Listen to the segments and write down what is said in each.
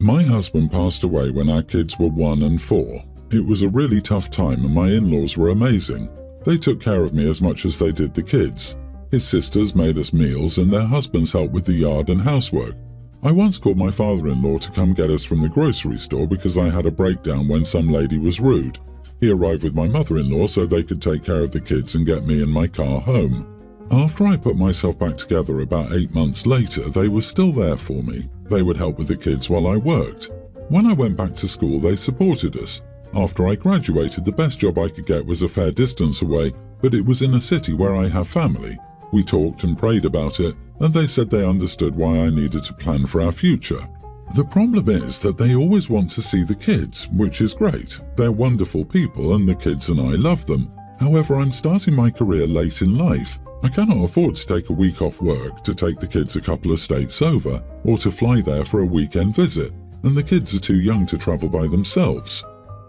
My husband passed away when our kids were 1 and 4. It was a really tough time and my in-laws were amazing. They took care of me as much as they did the kids. His sisters made us meals and their husbands helped with the yard and housework. I once called my father-in-law to come get us from the grocery store because I had a breakdown when some lady was rude. He arrived with my mother-in-law so they could take care of the kids and get me and my car home. After I put myself back together about 8 months later, they were still there for me. They would help with the kids while I worked. When I went back to school, they supported us. After I graduated, the best job I could get was a fair distance away, but it was in a city where I have family. We talked and prayed about it, and they said they understood why I needed to plan for our future. The problem is that they always want to see the kids, which is great. They're wonderful people and the kids and I love them. However, I'm starting my career late in life. I cannot afford to take a week off work to take the kids a couple of states over, or to fly there for a weekend visit, and the kids are too young to travel by themselves.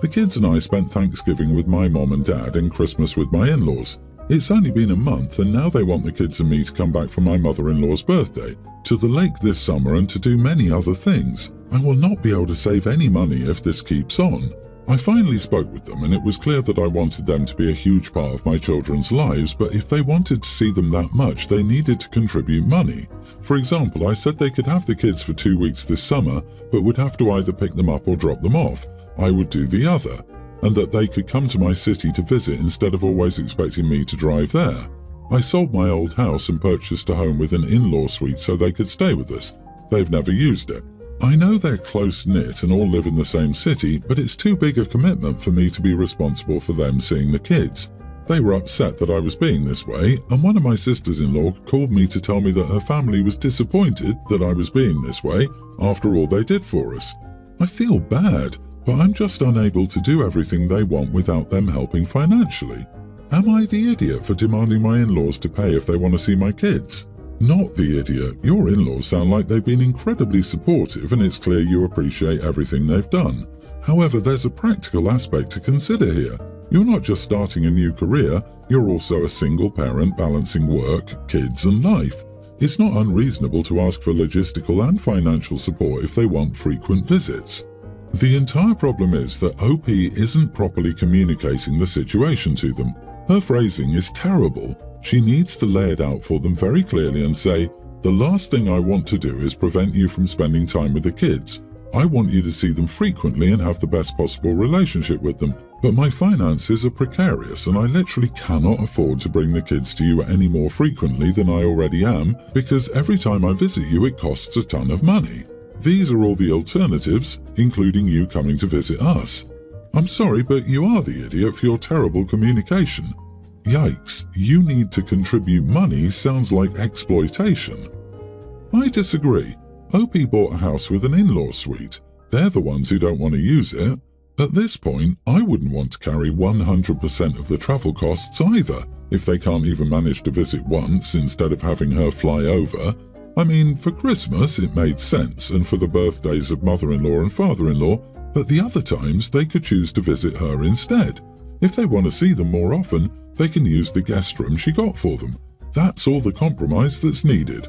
The kids and I spent Thanksgiving with my mom and dad and Christmas with my in-laws. It's only been a month and now they want the kids and me to come back for my mother-in-law's birthday, to the lake this summer and to do many other things. I will not be able to save any money if this keeps on. I finally spoke with them and it was clear that I wanted them to be a huge part of my children's lives, but if they wanted to see them that much, they needed to contribute money. For example, I said they could have the kids for 2 weeks this summer, but would have to either pick them up or drop them off. I would do the other, and that they could come to my city to visit instead of always expecting me to drive there. I sold my old house and purchased a home with an in-law suite so they could stay with us. They've never used it. I know they're close-knit and all live in the same city, but it's too big a commitment for me to be responsible for them seeing the kids. They were upset that I was being this way, and one of my sisters-in-law called me to tell me that her family was disappointed that I was being this way after all they did for us. I feel bad, but I'm just unable to do everything they want without them helping financially. Am I the idiot for demanding my in-laws to pay if they want to see my kids? Not the idiot. Your in-laws sound like they've been incredibly supportive and it's clear you appreciate everything they've done. However, there's a practical aspect to consider here. You're not just starting a new career, you're also a single parent balancing work, kids and life. It's not unreasonable to ask for logistical and financial support if they want frequent visits. The entire problem is that OP isn't properly communicating the situation to them. Her phrasing is terrible. She needs to lay it out for them very clearly and say, "The last thing I want to do is prevent you from spending time with the kids. I want you to see them frequently and have the best possible relationship with them, but my finances are precarious and I literally cannot afford to bring the kids to you any more frequently than I already am because every time I visit you it costs a ton of money. These are all the alternatives, including you coming to visit us. I'm sorry, but you are the idiot for your terrible communication." Yikes, you need to contribute money sounds like exploitation. I disagree. OP bought a house with an in-law suite. They're the ones who don't want to use it. At this point, I wouldn't want to carry 100% of the travel costs either, if they can't even manage to visit once instead of having her fly over. I mean, for Christmas it made sense and for the birthdays of mother-in-law and father-in-law, but the other times they could choose to visit her instead. If they want to see them more often, they can use the guest room she got for them. That's all the compromise that's needed.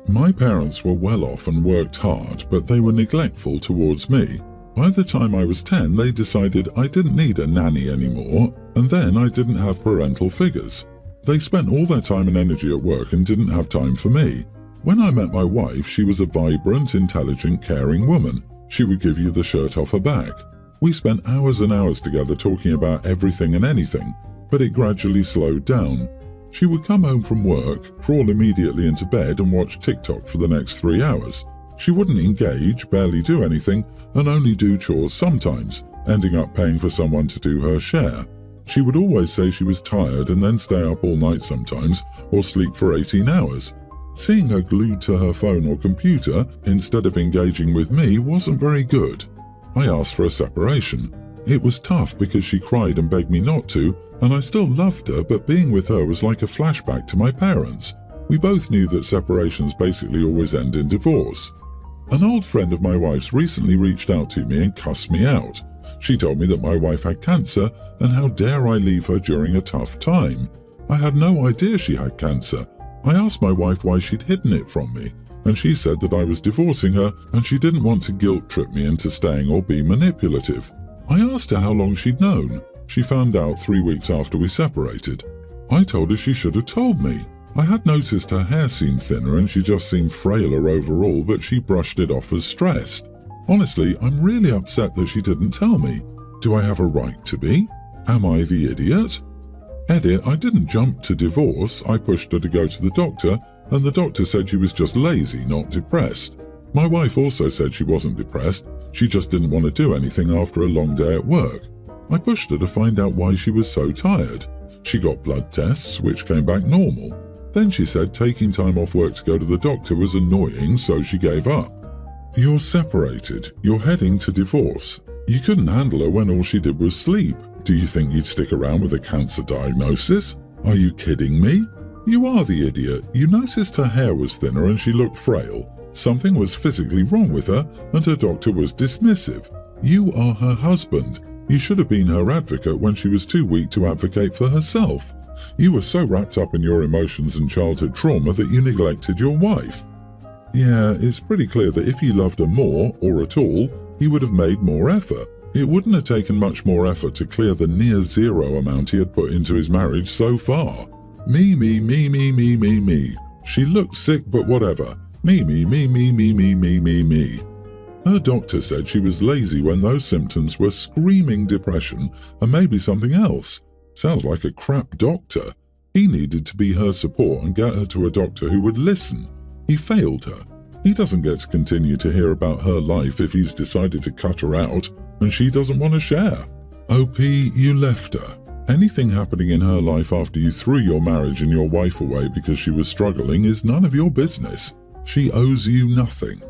My parents were well off and worked hard, but they were neglectful towards me. By the time I was 10, they decided I didn't need a nanny anymore, and then I didn't have parental figures. They spent all their time and energy at work and didn't have time for me. When I met my wife, she was a vibrant, intelligent, caring woman. She would give you the shirt off her back. We spent hours and hours together talking about everything and anything, but it gradually slowed down. She would come home from work, crawl immediately into bed and watch TikTok for the next 3 hours. She wouldn't engage, barely do anything, and only do chores sometimes, ending up paying for someone to do her share. She would always say she was tired and then stay up all night sometimes, or sleep for 18 hours. Seeing her glued to her phone or computer instead of engaging with me wasn't very good. I asked for a separation. It was tough because she cried and begged me not to, and I still loved her, but being with her was like a flashback to my parents. We both knew that separations basically always end in divorce. An old friend of my wife's recently reached out to me and cussed me out. She told me that my wife had cancer and how dare I leave her during a tough time. I had no idea she had cancer. I asked my wife why she'd hidden it from me. and she said that I was divorcing her and she didn't want to guilt trip me into staying or be manipulative. I asked her how long she'd known. She found out 3 weeks after we separated. I told her she should have told me. I had noticed her hair seemed thinner and she just seemed frailer overall, but she brushed it off as stressed. Honestly, I'm really upset that she didn't tell me. Do I have a right to be? Am I the idiot? Edit, I didn't jump to divorce. I pushed her to go to the doctor, and the doctor said she was just lazy, not depressed. My wife also said she wasn't depressed, she just didn't want to do anything after a long day at work. I pushed her to find out why she was so tired. She got blood tests, which came back normal. Then she said taking time off work to go to the doctor was annoying, so she gave up. You're separated. You're heading to divorce. You couldn't handle her when all she did was sleep. Do you think you'd stick around with a cancer diagnosis? Are you kidding me? You are the idiot. You noticed her hair was thinner and she looked frail. Something was physically wrong with her and her doctor was dismissive. You are her husband. You should have been her advocate when she was too weak to advocate for herself. You were so wrapped up in your emotions and childhood trauma that you neglected your wife. Yeah, it's pretty clear that if he loved her more, or at all, he would have made more effort. It wouldn't have taken much more effort to clear the near zero amount he had put into his marriage so far. Me. She looked sick, but whatever. Me. Her doctor said she was lazy when those symptoms were screaming depression and maybe something else. Sounds like a crap doctor. He needed to be her support and get her to a doctor who would listen. He failed her. He doesn't get to continue to hear about her life if he's decided to cut her out and she doesn't want to share. OP, you left her. Anything happening in her life after you threw your marriage and your wife away because she was struggling is none of your business. She owes you nothing.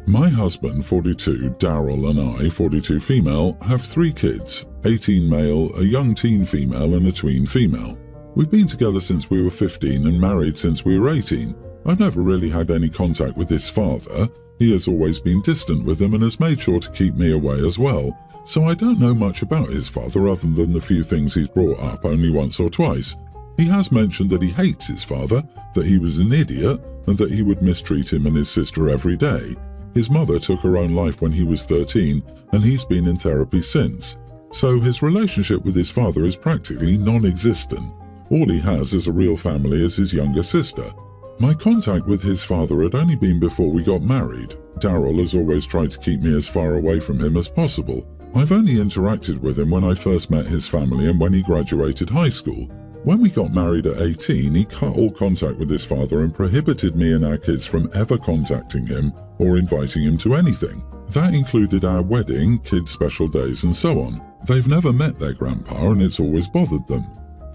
My husband, 42, Daryl, and I, 42 female, have 3 kids, 18 male, a young teen female, and a tween female. We've been together since we were 15 and married since we were 18. I've never really had any contact with his father. He has always been distant with him and has made sure to keep me away as well. So I don't know much about his father other than the few things he's brought up only once or twice. He has mentioned that he hates his father, that he was an idiot, and that he would mistreat him and his sister every day. His mother took her own life when he was 13, and he's been in therapy since. So his relationship with his father is practically non-existent. All he has as a real family is his younger sister. My contact with his father had only been before we got married. Daryl has always tried to keep me as far away from him as possible. I've only interacted with him when I first met his family and when he graduated high school. When we got married at 18, he cut all contact with his father and prohibited me and our kids from ever contacting him or inviting him to anything. That included our wedding, kids' special days, and so on. They've never met their grandpa and it's always bothered them.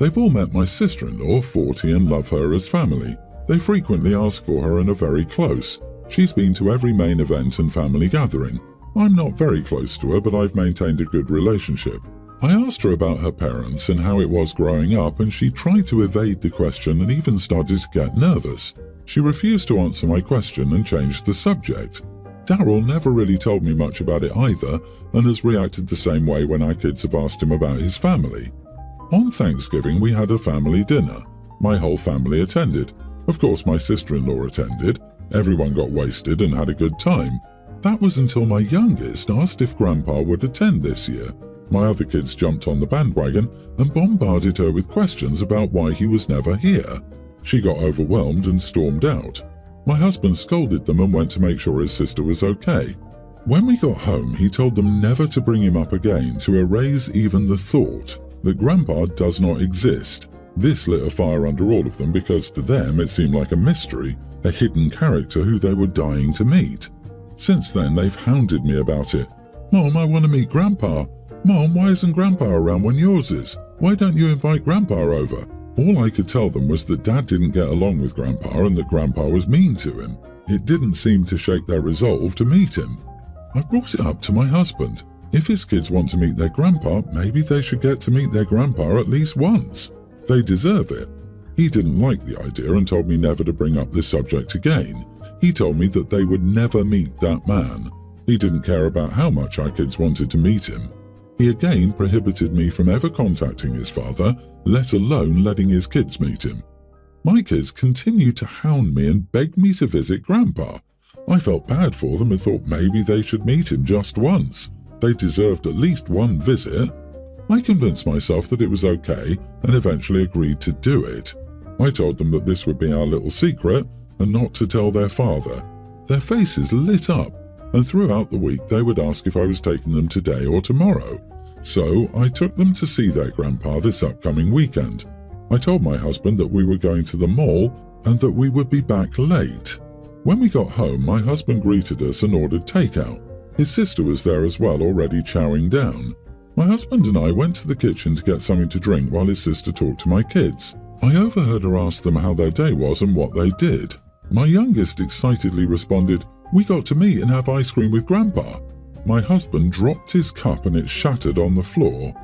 They've all met my sister-in-law, 40, and love her as family. They frequently ask for her and are very close. She's been to every main event and family gathering. I'm not very close to her, but I've maintained a good relationship. I asked her about her parents and how it was growing up, and she tried to evade the question and even started to get nervous. She refused to answer my question and changed the subject. Daryl never really told me much about it either and has reacted the same way when our kids have asked him about his family. On Thanksgiving, we had a family dinner. My whole family attended. Of course, my sister-in-law attended. Everyone got wasted and had a good time. That was until my youngest asked if Grandpa would attend this year. My other kids jumped on the bandwagon and bombarded her with questions about why he was never here. She got overwhelmed and stormed out. My husband scolded them and went to make sure his sister was okay. When we got home, he told them never to bring him up again, to erase even the thought that Grandpa does not exist. This lit a fire under all of them because to them it seemed like a mystery, a hidden character who they were dying to meet. Since then, they've hounded me about it. Mom, I want to meet Grandpa. Mom, why isn't Grandpa around when yours is? Why don't you invite Grandpa over? All I could tell them was that Dad didn't get along with Grandpa and that Grandpa was mean to him. It didn't seem to shake their resolve to meet him. I've brought it up to my husband. If his kids want to meet their grandpa, maybe they should get to meet their grandpa at least once. They deserve it. He didn't like the idea and told me never to bring up this subject again. He told me that they would never meet that man. He didn't care about how much our kids wanted to meet him. He again prohibited me from ever contacting his father, let alone letting his kids meet him. My kids continued to hound me and beg me to visit Grandpa. I felt bad for them and thought maybe they should meet him just once. They deserved at least one visit. I convinced myself that it was okay and eventually agreed to do it. I told them that this would be our little secret and not to tell their father. Their faces lit up, and throughout the week they would ask if I was taking them today or tomorrow. So I took them to see their grandpa this upcoming weekend. I told my husband that we were going to the mall and that we would be back late. When we got home, my husband greeted us and ordered takeout. His sister was there as well, already chowing down. My husband and I went to the kitchen to get something to drink while his sister talked to my kids. I overheard her ask them how their day was and what they did. My youngest excitedly responded, "We got to meet and have ice cream with Grandpa." My husband dropped his cup and it shattered on the floor.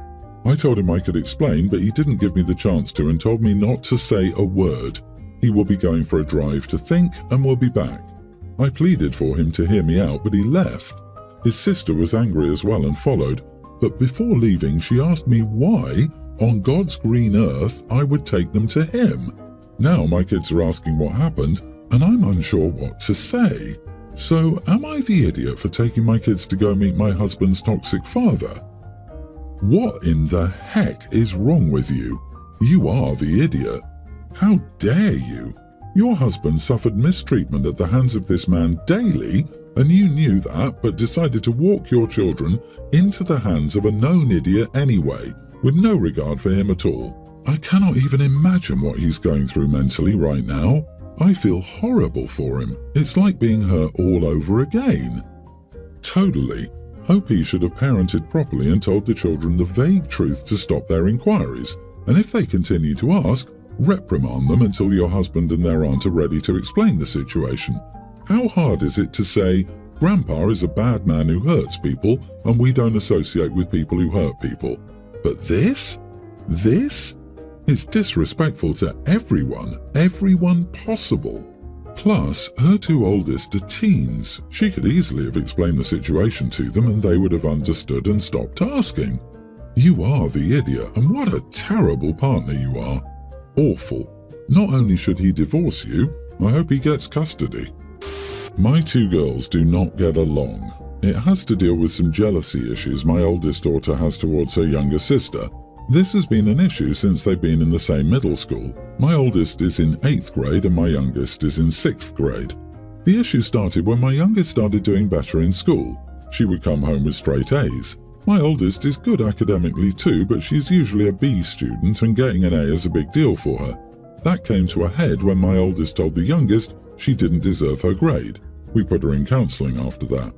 I told him I could explain, but he didn't give me the chance to and told me not to say a word. He will be going for a drive to think and will be back. I pleaded for him to hear me out, but he left. His sister was angry as well and followed, but before leaving she asked me why, on God's green earth, I would take them to him. Now my kids are asking what happened, and I'm unsure what to say. So am I the idiot for taking my kids to go meet my husband's toxic father? What in the heck is wrong with you? You are the idiot. How dare you? Your husband suffered mistreatment at the hands of this man daily, and you knew that but decided to walk your children into the hands of a known idiot anyway, with no regard for him at all. I cannot even imagine what he's going through mentally right now. I feel horrible for him. It's like being hurt all over again. Totally. Hope he should have parented properly and told the children the vague truth to stop their inquiries, and if they continue to ask, reprimand them until your husband and their aunt are ready to explain the situation. How hard is it to say, Grandpa is a bad man who hurts people and we don't associate with people who hurt people? But this? It's disrespectful to everyone possible. Plus, her two oldest are teens. She could easily have explained the situation to them and they would have understood and stopped asking. You are the idiot, and what a terrible partner you are. Awful. Not only should he divorce you, I hope he gets custody. My two girls do not get along. It has to deal with some jealousy issues my oldest daughter has towards her younger sister. This has been an issue since they've been in the same middle school. My oldest is in 8th grade and my youngest is in 6th grade. The issue started when my youngest started doing better in school. She would come home with straight A's. My oldest is good academically too, but she's usually a B student and getting an A is a big deal for her. That came to a head when my oldest told the youngest she didn't deserve her grade. We put her in counselling after that.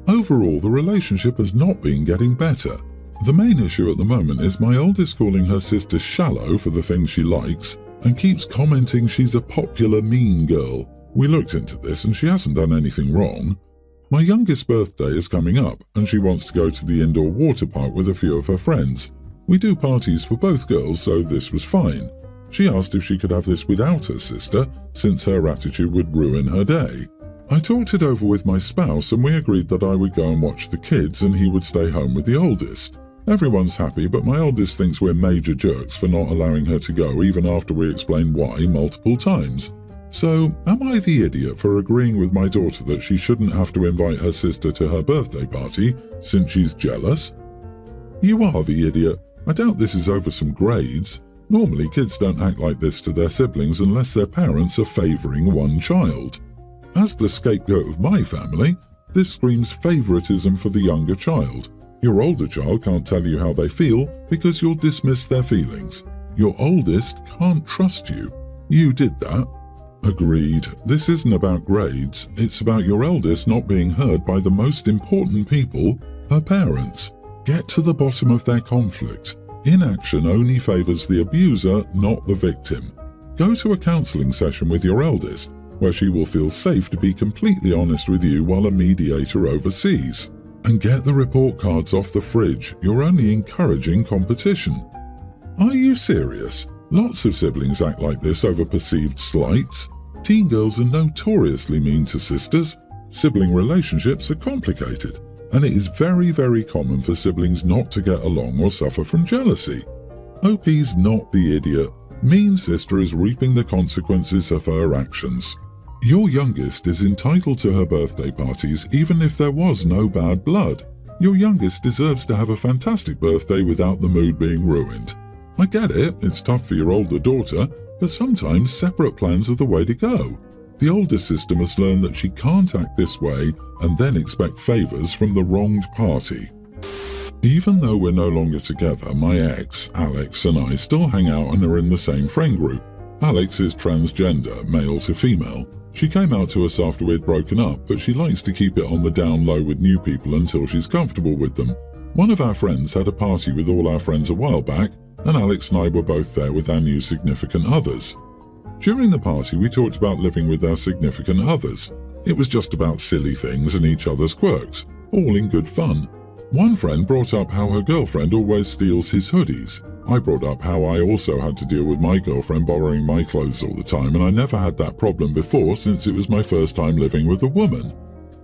Overall, the relationship has not been getting better. The main issue at the moment is my oldest calling her sister shallow for the things she likes and keeps commenting she's a popular mean girl. We looked into this and she hasn't done anything wrong. My youngest's birthday is coming up and she wants to go to the indoor water park with a few of her friends. We do parties for both girls, so this was fine. She asked if she could have this without her sister, since her attitude would ruin her day. I talked it over with my spouse and we agreed that I would go and watch the kids and he would stay home with the oldest. Everyone's happy, but my oldest thinks we're major jerks for not allowing her to go even after we explained why multiple times. So, am I the idiot for agreeing with my daughter that she shouldn't have to invite her sister to her birthday party since she's jealous? You are the idiot. I doubt this is over some grades. Normally kids don't act like this to their siblings unless their parents are favouring one child. As the scapegoat of my family, this screams favouritism for the younger child. Your older child can't tell you how they feel because you'll dismiss their feelings. Your oldest can't trust you. You did that. Agreed. This isn't about grades. It's about your eldest not being heard by the most important people, her parents. Get to the bottom of their conflict. Inaction only favours the abuser, not the victim. Go to a counselling session with your eldest, where she will feel safe to be completely honest with you while a mediator oversees. And get the report cards off the fridge. You're only encouraging competition. Are you serious? Lots of siblings act like this over perceived slights. Teen girls are notoriously mean to sisters. Sibling relationships are complicated, and it is very, very common for siblings not to get along or suffer from jealousy. OP's not the idiot. Mean sister is reaping the consequences of her actions. Your youngest is entitled to her birthday parties even if there was no bad blood. Your youngest deserves to have a fantastic birthday without the mood being ruined. I get it, it's tough for your older daughter, but sometimes separate plans are the way to go. The older sister must learn that she can't act this way and then expect favours from the wronged party. Even though we're no longer together, my ex, Alex, and I still hang out and are in the same friend group. Alex is transgender, male to female. She came out to us after we'd broken up, but she likes to keep it on the down low with new people until she's comfortable with them. One of our friends had a party with all our friends a while back, and Alex and I were both there with our new significant others. During the party, we talked about living with our significant others. It was just about silly things and each other's quirks, all in good fun. One friend brought up how her girlfriend always steals his hoodies. I brought up how I also had to deal with my girlfriend borrowing my clothes all the time, and I never had that problem before since it was my first time living with a woman.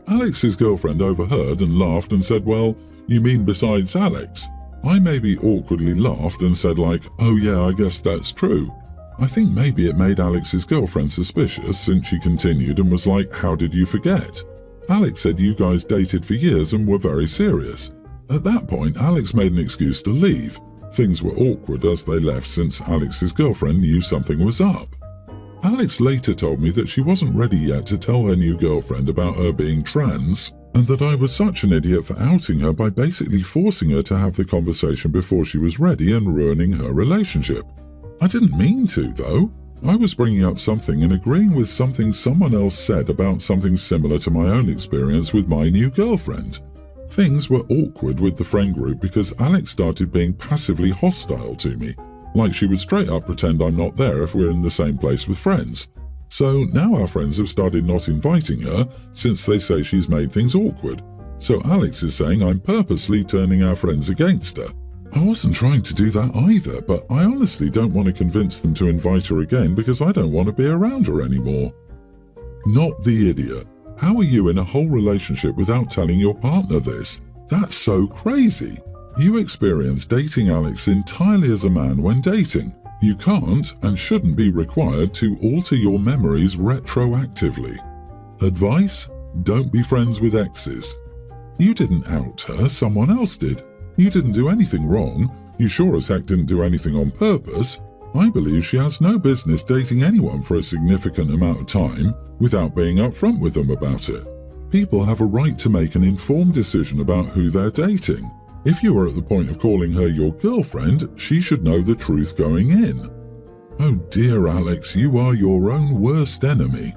Alex's girlfriend overheard and laughed and said, "Well, you mean besides Alex?" I maybe awkwardly laughed and said "Oh yeah, I guess that's true." I think maybe it made Alex's girlfriend suspicious since she continued and was like, "How did you forget?" Alex said you guys dated for years and were very serious. At that point, Alex made an excuse to leave. Things were awkward as they left since Alex's girlfriend knew something was up. Alex later told me that she wasn't ready yet to tell her new girlfriend about her being trans, and that I was such an idiot for outing her by basically forcing her to have the conversation before she was ready and ruining her relationship. I didn't mean to, though. I was bringing up something and agreeing with something someone else said about something similar to my own experience with my new girlfriend. Things were awkward with the friend group because Alex started being passively hostile to me, like she would straight up pretend I'm not there if we're in the same place with friends. So now our friends have started not inviting her since they say she's made things awkward. So Alex is saying I'm purposely turning our friends against her. I wasn't trying to do that either, but I honestly don't want to convince them to invite her again because I don't want to be around her anymore. Not the idiot. How are you in a whole relationship without telling your partner this? That's so crazy. You experienced dating Alex entirely as a man when dating. You can't and shouldn't be required to alter your memories retroactively. Advice? Don't be friends with exes. You didn't out her, someone else did. You didn't do anything wrong. You sure as heck didn't do anything on purpose. I believe she has no business dating anyone for a significant amount of time without being upfront with them about it. People have a right to make an informed decision about who they're dating. If you are at the point of calling her your girlfriend, she should know the truth going in. Oh dear Alex, you are your own worst enemy.